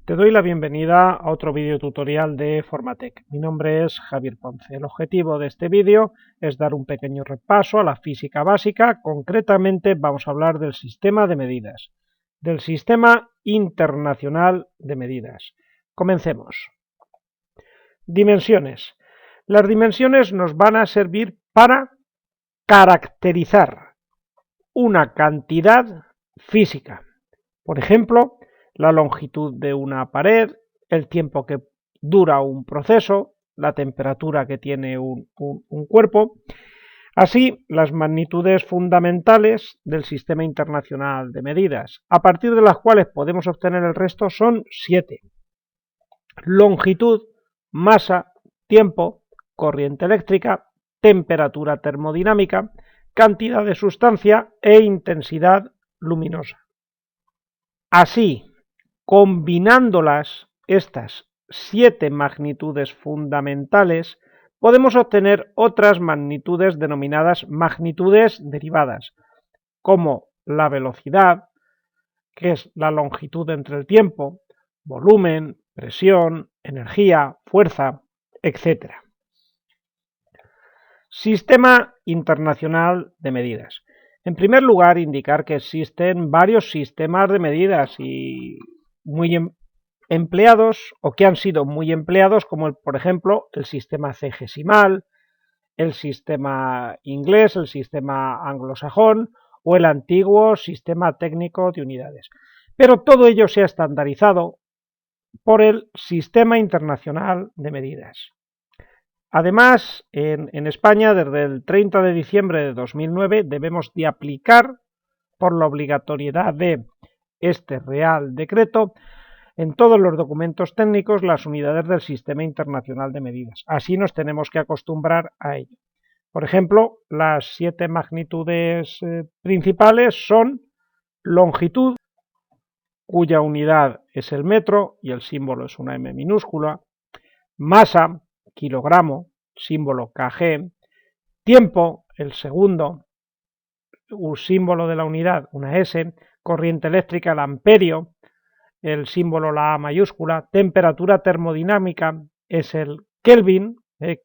Te doy la bienvenida a otro vídeo tutorial de Formatec. Mi nombre es Javier Ponce. El objetivo de este vídeo es dar un pequeño repaso a la física básica. Concretamente vamos a hablar del sistema de medidas, del Sistema Internacional de Medidas. Comencemos. Dimensiones. Las dimensiones nos van a servir para caracterizar una cantidad física. Por ejemplo, la longitud de una pared, el tiempo que dura un proceso, la temperatura que tiene un cuerpo. Así, las magnitudes fundamentales del Sistema Internacional de Medidas, a partir de las cuales podemos obtener el resto, son 7. Longitud, masa, tiempo, corriente eléctrica, temperatura termodinámica, cantidad de sustancia e intensidad luminosa. Así, combinándolas, estas 7 magnitudes fundamentales, podemos obtener otras magnitudes denominadas magnitudes derivadas, como la velocidad, que es la longitud entre el tiempo, volumen, presión, energía, fuerza, etc. Sistema Internacional de Medidas. En primer lugar, indicar que existen varios sistemas de medidas y muy empleados, o que han sido muy empleados, como por ejemplo el sistema cegesimal, el sistema inglés, el sistema anglosajón o el antiguo sistema técnico de unidades. Pero todo ello se ha estandarizado por el Sistema Internacional de Medidas. Además, en España, desde el 30 de diciembre de 2009, debemos de aplicar, por la obligatoriedad de este Real Decreto, en todos los documentos técnicos las unidades del Sistema Internacional de Medidas. Así nos tenemos que acostumbrar a ello. Por ejemplo, las 7 magnitudes principales son longitud, cuya unidad es el metro y el símbolo es una M minúscula, masa, kilogramo, símbolo kg, tiempo, el segundo, un símbolo de la unidad, una S, corriente eléctrica, el amperio, el símbolo la A mayúscula, temperatura termodinámica es el Kelvin,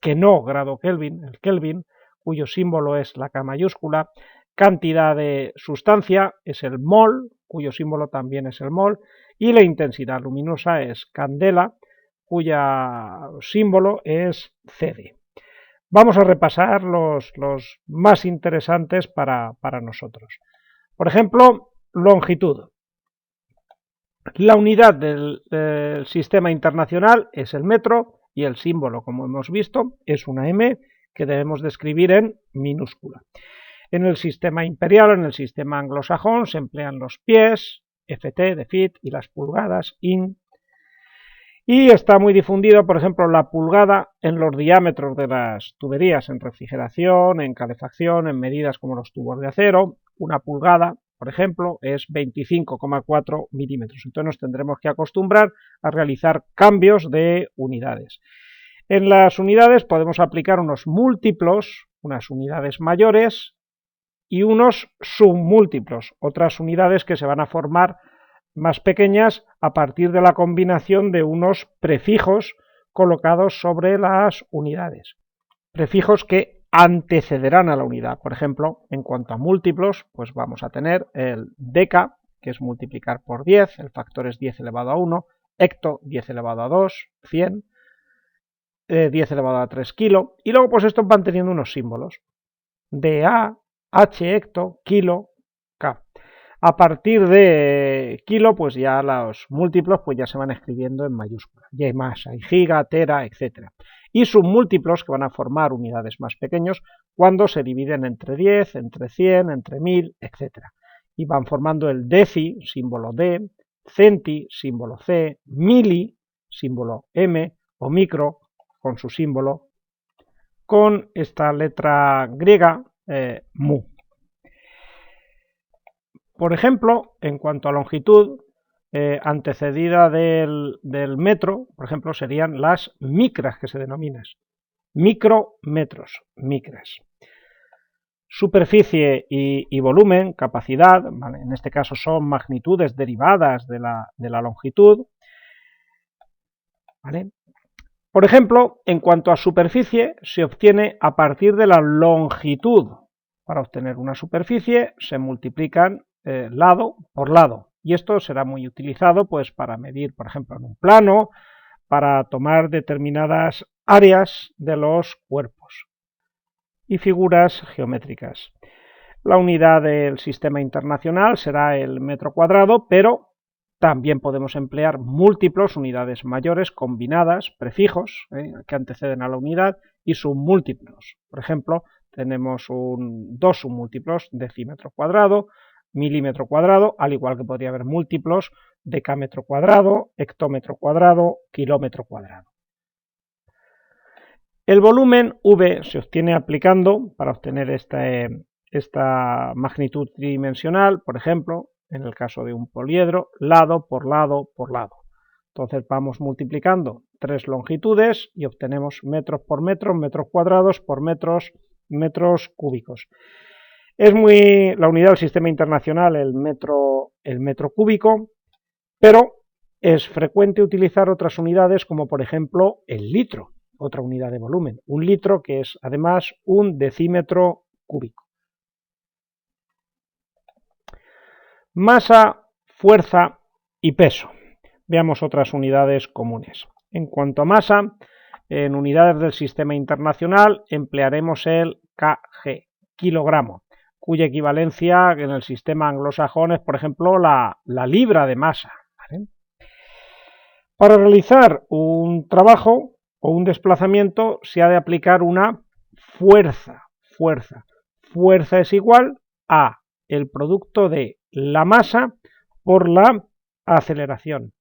que no grado Kelvin, el Kelvin, cuyo símbolo es la K mayúscula, cantidad de sustancia es el mol, cuyo símbolo también es el mol, y la intensidad luminosa es candela, cuya símbolo es CD. Vamos a repasar los más interesantes para nosotros. Por ejemplo, longitud. La unidad del sistema internacional es el metro y el símbolo, como hemos visto, es una M que debemos de escribir en minúscula. En el sistema imperial, en el sistema anglosajón, se emplean los pies, FT de feet, y las pulgadas, in. Y está muy difundido, por ejemplo, la pulgada en los diámetros de las tuberías, en refrigeración, en calefacción, en medidas como los tubos de acero. Una pulgada, por ejemplo, es 25,4 milímetros. Entonces nos tendremos que acostumbrar a realizar cambios de unidades. En las unidades podemos aplicar unos múltiplos, unas unidades mayores y unos submúltiplos, otras unidades que se van a formar más pequeñas a partir de la combinación de unos prefijos colocados sobre las unidades. Prefijos que antecederán a la unidad. Por ejemplo, en cuanto a múltiplos, pues vamos a tener el deca, que es multiplicar por 10, el factor es 10 elevado a 1, hecto, 10 elevado a 2, 100, 10 elevado a 3 kilo, y luego pues estos van teniendo unos símbolos, DA, H hecto, kilo, K. A partir de kilo, pues ya los múltiplos pues ya se van escribiendo en mayúscula. Y hay más, hay giga, tera, etc. Y submúltiplos que van a formar unidades más pequeños cuando se dividen entre 10, entre 100, entre 1000, etc. Y van formando el deci, símbolo D, centi, símbolo C, mili, símbolo M, o micro, con su símbolo, con esta letra griega, mu. Por ejemplo, en cuanto a longitud, antecedida del metro, por ejemplo, serían las micras que se denominan, micrometros, micras. Superficie y volumen, capacidad, ¿vale? En este caso son magnitudes derivadas de la longitud. ¿vale? Por ejemplo, en cuanto a superficie, se obtiene a partir de la longitud. Para obtener una superficie se multiplican lado por lado, y esto será muy utilizado pues, para medir, por ejemplo, en un plano, para tomar determinadas áreas de los cuerpos y figuras geométricas. La unidad del sistema internacional será el metro cuadrado, pero también podemos emplear múltiplos, unidades mayores, combinadas, prefijos, que anteceden a la unidad, y submúltiplos. Por ejemplo, tenemos dos submúltiplos, decímetro cuadrado, milímetro cuadrado, al igual que podría haber múltiplos, decámetro cuadrado, hectómetro cuadrado, kilómetro cuadrado. El volumen V se obtiene aplicando, para obtener esta magnitud tridimensional, por ejemplo, en el caso de un poliedro, lado por lado por lado. Entonces vamos multiplicando tres longitudes y obtenemos metros por metros, metros cuadrados por metros, metros cúbicos. Es la unidad del sistema internacional el metro cúbico, pero es frecuente utilizar otras unidades como por ejemplo el litro, otra unidad de volumen. Un litro que es además un decímetro cúbico. Masa, fuerza y peso. Veamos otras unidades comunes. En cuanto a masa, en unidades del sistema internacional emplearemos el kg, kilogramo, cuya equivalencia en el sistema anglosajón es, por ejemplo, la libra de masa, ¿vale? Para realizar un trabajo o un desplazamiento se ha de aplicar una fuerza. Fuerza es igual a el producto de la masa por la aceleración.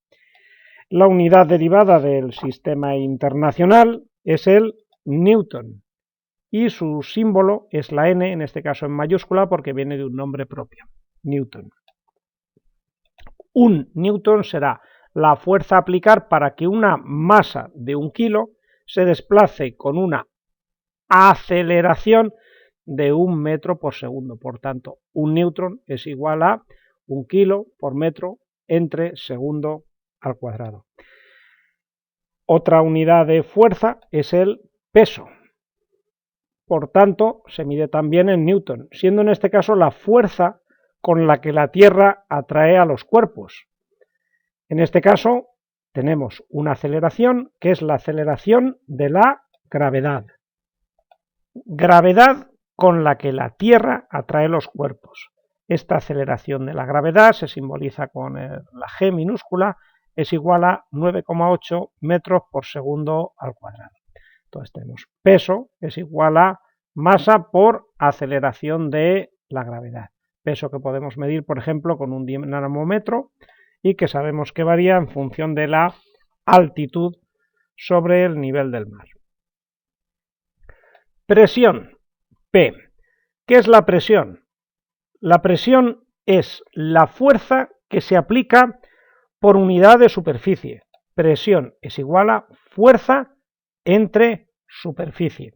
La unidad derivada del sistema internacional es el newton y su símbolo es la n, en este caso en mayúscula porque viene de un nombre propio, newton. Un newton será la fuerza a aplicar para que una masa de 1 kilo se desplace con una aceleración de 1 metro por segundo. Por tanto, un newton es igual a 1 kilo por metro entre segundo al cuadrado. Otra unidad de fuerza es el peso. Por tanto, se mide también en newton, siendo en este caso la fuerza con la que la Tierra atrae a los cuerpos. En este caso, tenemos una aceleración que es la aceleración de la gravedad. Gravedad con la que la Tierra atrae los cuerpos. Esta aceleración de la gravedad se simboliza con la g minúscula, es igual a 9,8 metros por segundo al cuadrado. Entonces tenemos peso es igual a masa por aceleración de la gravedad. Peso que podemos medir, por ejemplo, con un dinamómetro y que sabemos que varía en función de la altitud sobre el nivel del mar. Presión, P. ¿Qué es la presión? La presión es la fuerza que se aplica por unidad de superficie. Presión es igual a fuerza entre superficie.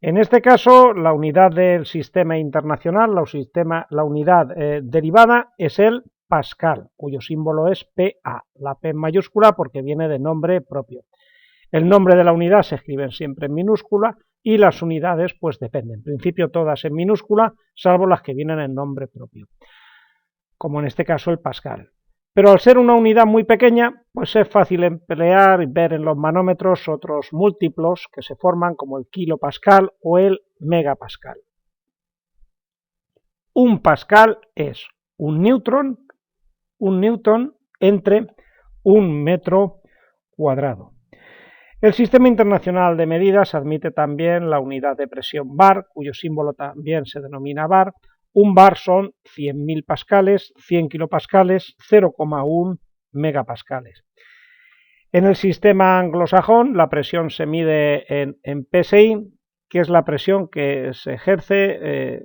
En este caso, la unidad del sistema internacional, la unidad derivada es el pascal, cuyo símbolo es PA, la P en mayúscula porque viene de nombre propio. El nombre de la unidad se escriben siempre en minúscula y las unidades pues dependen, en principio todas en minúscula, salvo las que vienen en nombre propio, como en este caso el pascal. Pero al ser una unidad muy pequeña, pues es fácil emplear y ver en los manómetros otros múltiplos que se forman como el kilopascal o el megapascal. Un pascal es un newton entre un metro cuadrado. El sistema internacional de medidas admite también la unidad de presión bar, cuyo símbolo también se denomina bar. Un bar son 100.000 pascales, 100 kilopascales, 0,1 megapascales. En el sistema anglosajón la presión se mide en PSI, que es la presión que se ejerce,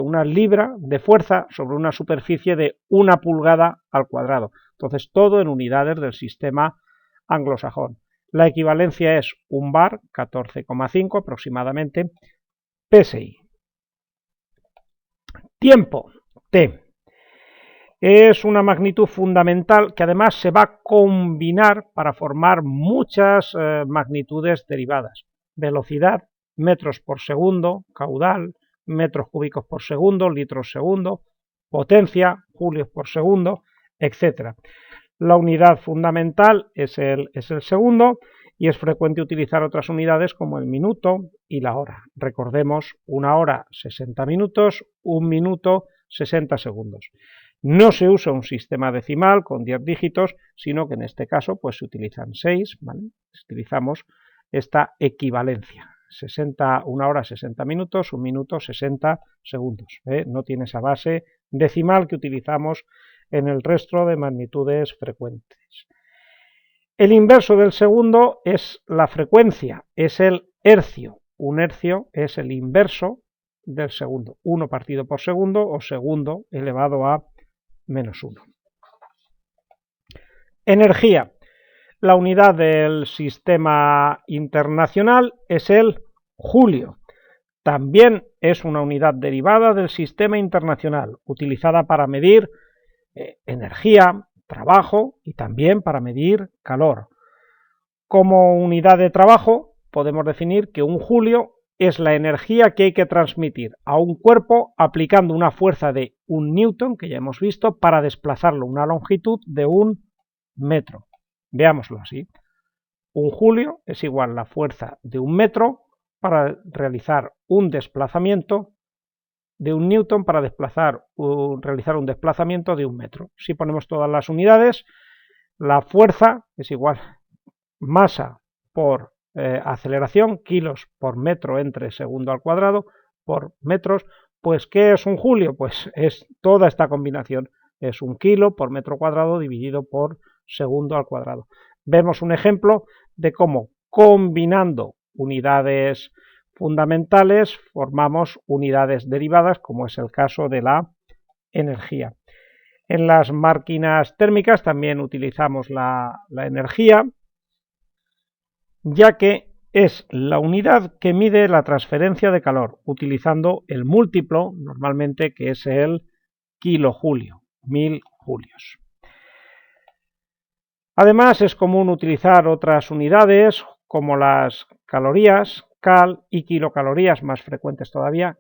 una libra de fuerza sobre una superficie de 1 pulgada al cuadrado. Entonces todo en unidades del sistema anglosajón. La equivalencia es un bar, 14,5 aproximadamente, PSI. Tiempo, T. Es una magnitud fundamental que además se va a combinar para formar muchas magnitudes derivadas. Velocidad, metros por segundo, caudal, metros cúbicos por segundo, litros segundo, potencia, julios por segundo, etc. La unidad fundamental es el segundo y es frecuente utilizar otras unidades como el minuto y la hora. Recordemos, una hora 60 minutos, un minuto 60 segundos. No se usa un sistema decimal con 10 dígitos, sino que en este caso pues se utilizan 6, ¿vale? Utilizamos esta equivalencia. 1 hora 60 minutos, un minuto 60 segundos. No tiene esa base decimal que utilizamos en el resto de magnitudes frecuentes. El inverso del segundo es la frecuencia, es el hercio. Un hercio es el inverso del segundo. 1 partido por segundo o segundo elevado a menos 1. Energía. La unidad del sistema internacional es el julio. También es una unidad derivada del sistema internacional, utilizada para medir energía, trabajo y también para medir calor. Como unidad de trabajo podemos definir que un julio es la energía que hay que transmitir a un cuerpo aplicando una fuerza de 1 newton, que ya hemos visto, para desplazarlo una longitud de 1 metro. Veámoslo así. Un julio es igual a la fuerza de 1 metro para realizar un desplazamiento de 1 newton para realizar un desplazamiento de 1 metro. Si ponemos todas las unidades, la fuerza es igual masa por aceleración, kilos por metro entre segundo al cuadrado, por metros. Pues, ¿qué es un julio? Pues es toda esta combinación. Es 1 kilo por metro cuadrado dividido por segundo al cuadrado. Vemos un ejemplo de cómo combinando unidades fundamentales formamos unidades derivadas, como es el caso de la energía. En las máquinas térmicas también utilizamos la energía, ya que es la unidad que mide la transferencia de calor, utilizando el múltiplo, normalmente, que es el kilojulio, 1000 julios. Además, es común utilizar otras unidades, como las calorías, cal, y kilocalorías, más frecuentes todavía,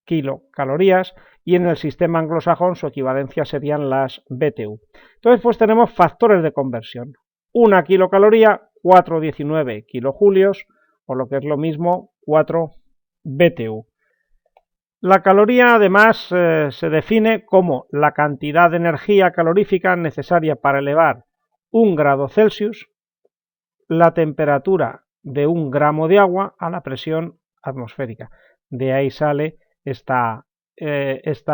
kilocalorías, y en el sistema anglosajón su equivalencia serían las BTU. Entonces, pues tenemos factores de conversión. Una kilocaloría, 4,19 kilojulios, o lo que es lo mismo, 4 BTU. La caloría, además, se define como la cantidad de energía calorífica necesaria para elevar 1 grado Celsius, la temperatura de 1 gramo de agua a la presión atmosférica. De ahí sale esta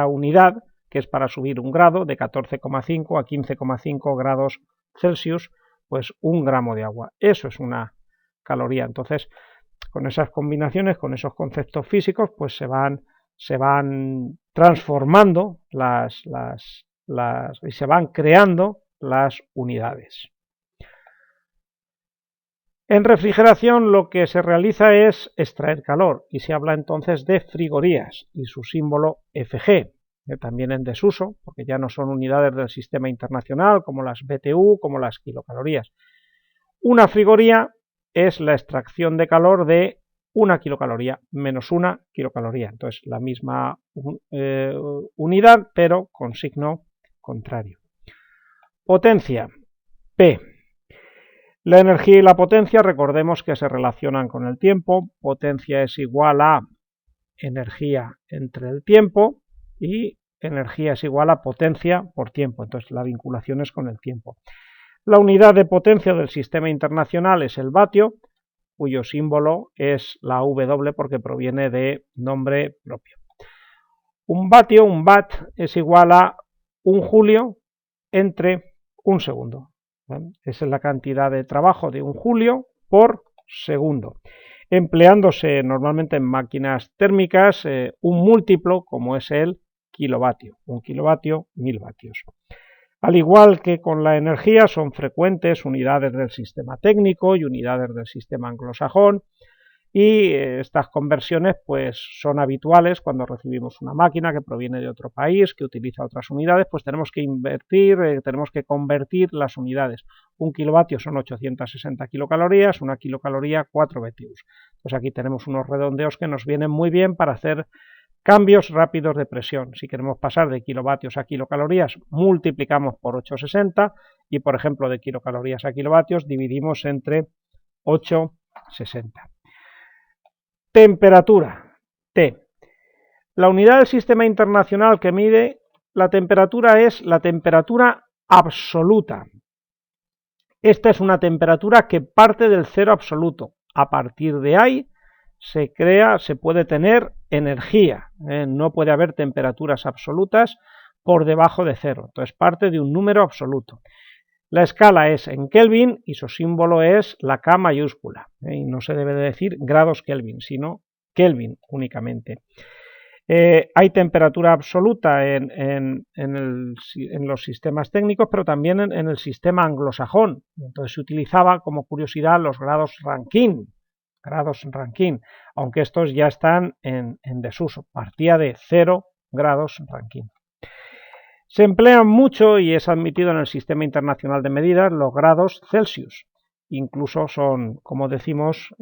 unidad, que es para subir 1 grado, de 14,5 a 15,5 grados Celsius, pues 1 gramo de agua. Eso es una caloría. Entonces, con esas combinaciones, con esos conceptos físicos, pues se van transformando y se van creando las unidades. En refrigeración lo que se realiza es extraer calor y se habla entonces de frigorías y su símbolo Fg, también en desuso, porque ya no son unidades del sistema internacional como las BTU, como las kilocalorías. Una frigoría es la extracción de calor de 1 kilocaloría menos 1 kilocaloría, entonces la misma unidad pero con signo contrario. Potencia, P. La energía y la potencia, recordemos que se relacionan con el tiempo. Potencia es igual a energía entre el tiempo y energía es igual a potencia por tiempo. Entonces la vinculación es con el tiempo. La unidad de potencia del sistema internacional es el vatio, cuyo símbolo es la W porque proviene de nombre propio. Un vatio, un watt, es igual a 1 julio entre 1 segundo. Esa es la cantidad de trabajo de 1 julio por segundo, empleándose normalmente en máquinas térmicas un múltiplo como es el kilovatio, 1 kilovatio, 1000 vatios. Al igual que con la energía, son frecuentes unidades del sistema técnico y unidades del sistema anglosajón, y estas conversiones pues son habituales cuando recibimos una máquina que proviene de otro país, que utiliza otras unidades, pues tenemos que tenemos que convertir las unidades. 1 kilovatio son 860 kilocalorías, 1 kilocaloría 4 BTUs. Pues aquí tenemos unos redondeos que nos vienen muy bien para hacer cambios rápidos de presión. Si queremos pasar de kilovatios a kilocalorías, multiplicamos por 860 y, por ejemplo, de kilocalorías a kilovatios dividimos entre 860. Temperatura, T. La unidad del sistema internacional que mide la temperatura es la temperatura absoluta. Esta es una temperatura que parte del cero absoluto. A partir de ahí se puede tener energía. No puede haber temperaturas absolutas por debajo de cero. Entonces parte de un número absoluto. La escala es en Kelvin y su símbolo es la K mayúscula. Y no se debe de decir grados Kelvin, sino Kelvin únicamente. Hay temperatura absoluta en los sistemas técnicos, pero también en el sistema anglosajón. Entonces se utilizaba como curiosidad los grados Rankine, aunque estos ya están en desuso. Partía de 0 grados Rankine. Se emplean mucho y es admitido en el Sistema Internacional de Medidas los grados Celsius. Incluso son, como decimos,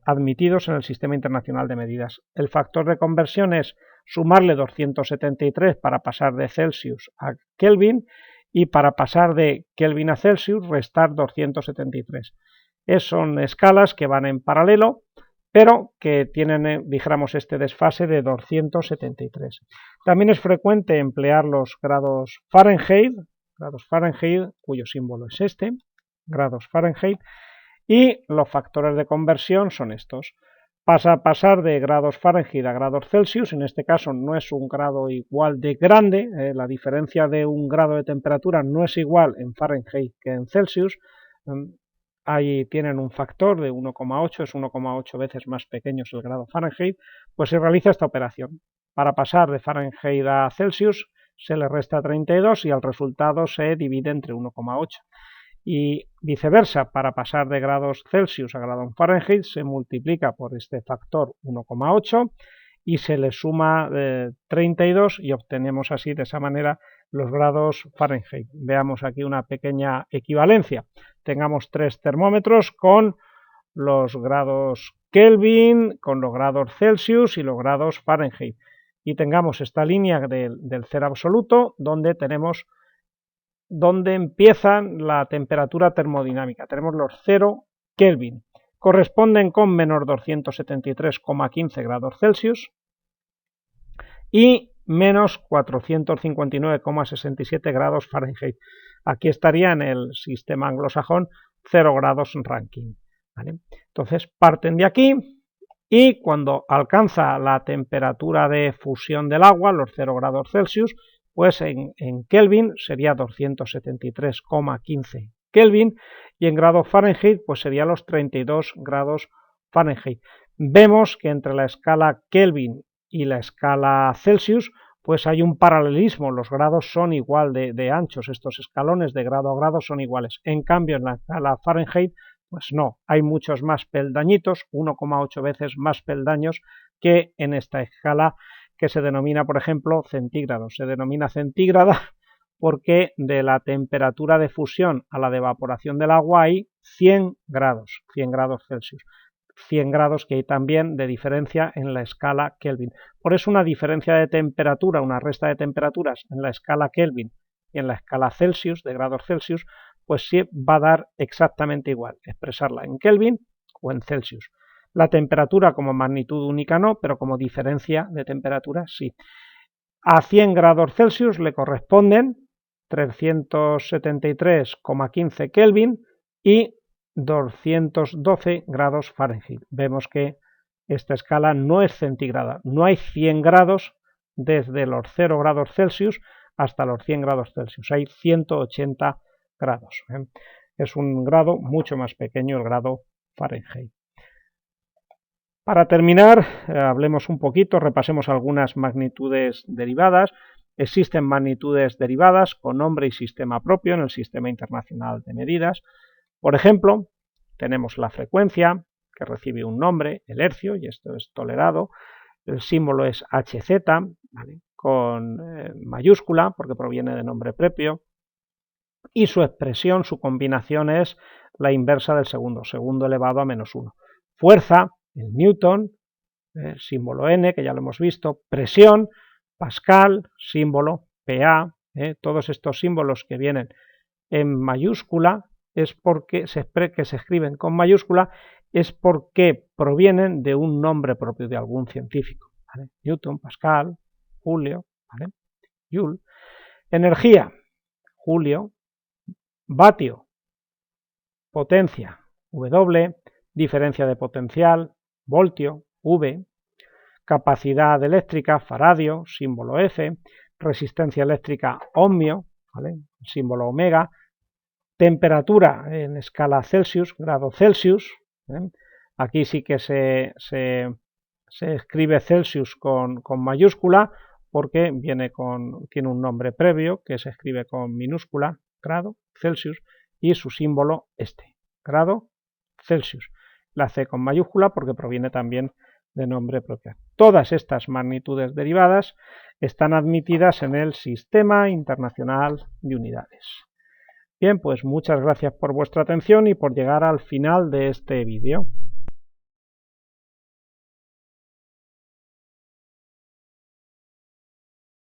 admitidos en el Sistema Internacional de Medidas. El factor de conversión es sumarle 273 para pasar de Celsius a Kelvin y para pasar de Kelvin a Celsius restar 273. Son escalas que van en paralelo, pero que tienen, dijéramos, este desfase de 273. También es frecuente emplear los grados Fahrenheit, cuyo símbolo es este, grados Fahrenheit, y los factores de conversión son estos. Pasar de grados Fahrenheit a grados Celsius, en este caso no es un grado igual de grande, la diferencia de un grado de temperatura no es igual en Fahrenheit que en Celsius. Ahí tienen un factor de 1,8, es 1,8 veces más pequeño el grado Fahrenheit, pues se realiza esta operación. Para pasar de Fahrenheit a Celsius se le resta 32 y el resultado se divide entre 1,8. Y viceversa, para pasar de grados Celsius a grados Fahrenheit se multiplica por este factor 1,8 y se le suma 32 y obtenemos así de esa manera los grados Fahrenheit. Veamos aquí una pequeña equivalencia. Tengamos 3 termómetros con los grados Kelvin, con los grados Celsius y los grados Fahrenheit. Y tengamos esta línea del cero absoluto donde empieza la temperatura termodinámica. Tenemos los 0 Kelvin. Corresponden con menos 273,15 grados Celsius y menos 459,67 grados Fahrenheit. Aquí estaría en el sistema anglosajón 0 grados Rankine. ¿Vale? Entonces parten de aquí y cuando alcanza la temperatura de fusión del agua, los 0 grados Celsius, pues en Kelvin sería 273,15 Kelvin y en grados Fahrenheit pues sería los 32 grados Fahrenheit. Vemos que entre la escala Kelvin y la escala Celsius pues hay un paralelismo, los grados son igual de anchos, estos escalones de grado a grado son iguales. En cambio en la escala Fahrenheit pues no, hay muchos más peldañitos, 1,8 veces más peldaños que en esta escala que se denomina, por ejemplo, centígrados. Se denomina centígrada porque de la temperatura de fusión a la de evaporación del agua hay 100 grados Celsius. 100 grados que hay también de diferencia en la escala Kelvin. Por eso una diferencia de temperatura, una resta de temperaturas en la escala Kelvin y en la escala Celsius, de grados Celsius, pues sí va a dar exactamente igual, expresarla en Kelvin o en Celsius. La temperatura como magnitud única no, pero como diferencia de temperatura sí. A 100 grados Celsius le corresponden 373,15 Kelvin y 212 grados Fahrenheit. Vemos que esta escala no es centígrada, no hay 100 grados desde los 0 grados Celsius hasta los 100 grados Celsius, hay 180 grados. Es un grado mucho más pequeño el grado Fahrenheit. Para terminar, hablemos un poquito, repasemos algunas magnitudes derivadas. Existen magnitudes derivadas con nombre y sistema propio en el Sistema Internacional de Medidas. Por ejemplo, tenemos la frecuencia, que recibe un nombre, el hercio, y esto es tolerado. El símbolo es HZ, ¿vale?, con mayúscula, porque proviene de nombre propio. Y su expresión, su combinación es la inversa del segundo, segundo elevado a menos 1. Fuerza, el newton, símbolo N, que ya lo hemos visto. Presión, Pascal, símbolo PA. Todos estos símbolos que vienen en mayúscula es porque que se escriben con mayúscula, es porque provienen de un nombre propio de algún científico, ¿vale? Newton, Pascal, Julio, ¿vale?, Joule. Energía, Julio. Vatio, potencia, W. Diferencia de potencial, voltio, V. Capacidad eléctrica, faradio, símbolo F. Resistencia eléctrica, ohmio, ¿vale?, símbolo omega. Temperatura en escala Celsius, grado Celsius. Aquí sí que se escribe Celsius con mayúscula, porque tiene un nombre previo que se escribe con minúscula, grado Celsius, y su símbolo grado Celsius. La C con mayúscula porque proviene también de nombre propio. Todas estas magnitudes derivadas están admitidas en el Sistema Internacional de Unidades. Bien, pues muchas gracias por vuestra atención y por llegar al final de este vídeo.